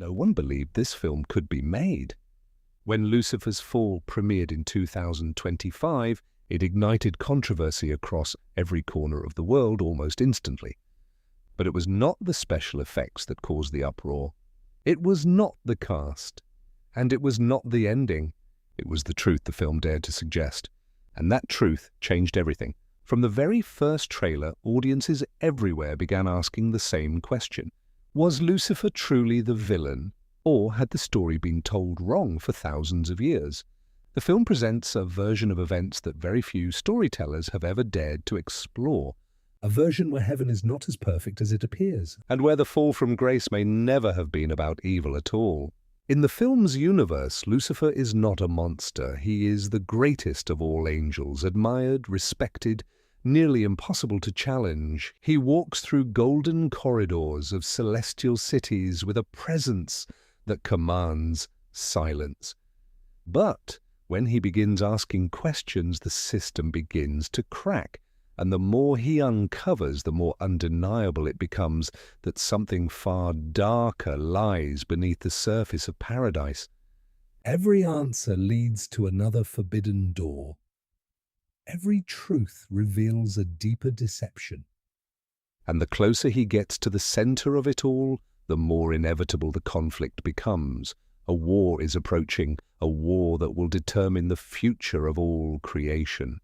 No one believed this film could be made. When Lucifer's Fall premiered in 2025, it ignited controversy across every corner of the world almost instantly. But it was not the special effects that caused the uproar. It was not the cast. And it was not the ending. It was the truth the film dared to suggest. And that truth changed everything. From the very first trailer, audiences everywhere began asking the same question. Was Lucifer truly the villain, or had the story been told wrong for thousands of years? The film presents a version of events that very few storytellers have ever dared to explore. A version where heaven is not as perfect as it appears, and where the fall from grace may never have been about evil at all. In the film's universe, Lucifer is not a monster. He is the greatest of all angels, admired, respected, nearly impossible to challenge. He walks through golden corridors of celestial cities with a presence that commands silence. But when he begins asking questions, the system begins to crack. And the more he uncovers, the more undeniable it becomes that something far darker lies beneath the surface of paradise. Every answer leads to another forbidden door. Every truth reveals a deeper deception. And the closer he gets to the center of it all, the more inevitable the conflict becomes. A war is approaching, a war that will determine the future of all creation.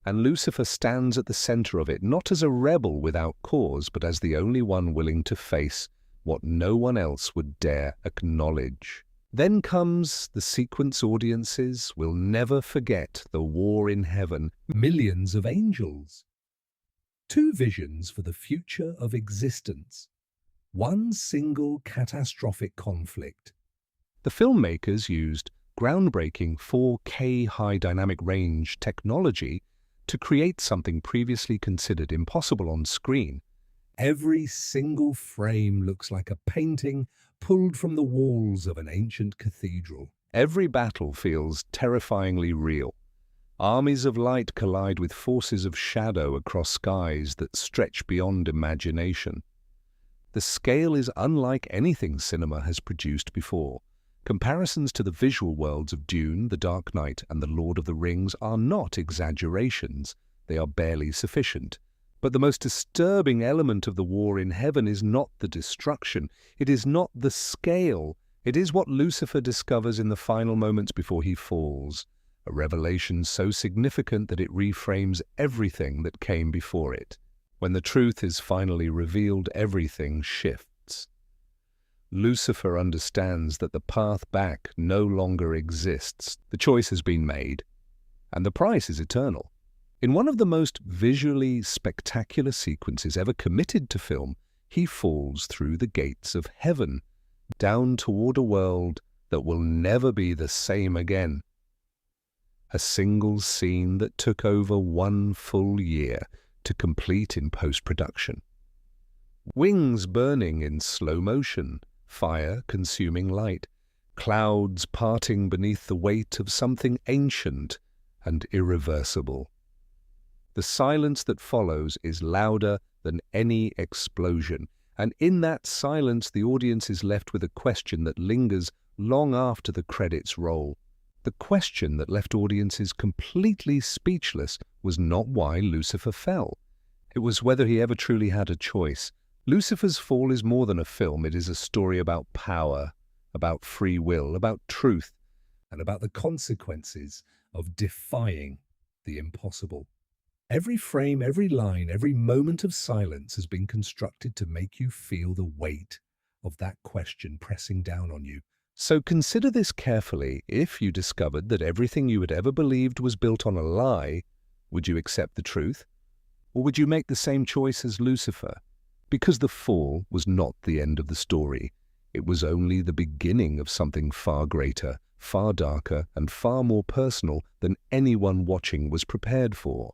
And Lucifer stands at the center of it, not as a rebel without cause, but as the only one willing to face what no one else would dare acknowledge. Then comes the sequence audiences will never forget: the war in heaven, millions of angels. Two visions for the future of existence. One single catastrophic conflict. The filmmakers used groundbreaking 4K high dynamic range technology to create something previously considered impossible on screen. Every single frame looks like a painting pulled from the walls of an ancient cathedral. Every battle feels terrifyingly real. Armies of light collide with forces of shadow across skies that stretch beyond imagination. The scale is unlike anything cinema has produced before. Comparisons to the visual worlds of Dune, The Dark Knight, and The Lord of the Rings are not exaggerations. They are barely sufficient. But the most disturbing element of the war in heaven is not the destruction. It is not the scale. It is what Lucifer discovers in the final moments before he falls. A revelation so significant that it reframes everything that came before it. When the truth is finally revealed, everything shifts. Lucifer understands that the path back no longer exists. The choice has been made, and the price is eternal. In one of the most visually spectacular sequences ever committed to film, he falls through the gates of heaven, down toward a world that will never be the same again. A single scene that took over 1 full year to complete in post-production. Wings burning in slow motion, fire consuming light, clouds parting beneath the weight of something ancient and irreversible. The silence that follows is louder than any explosion, and in that silence the audience is left with a question that lingers long after the credits roll. The question that left audiences completely speechless was not why Lucifer fell. It was whether he ever truly had a choice. Lucifer's Fall is more than a film. It is a story about power, about free will, about truth, and about the consequences of defying the impossible. Every frame, every line, every moment of silence has been constructed to make you feel the weight of that question pressing down on you. So consider this carefully. If you discovered that everything you had ever believed was built on a lie, would you accept the truth? Or would you make the same choice as Lucifer? Because the fall was not the end of the story. It was only the beginning of something far greater, far darker, and far more personal than anyone watching was prepared for.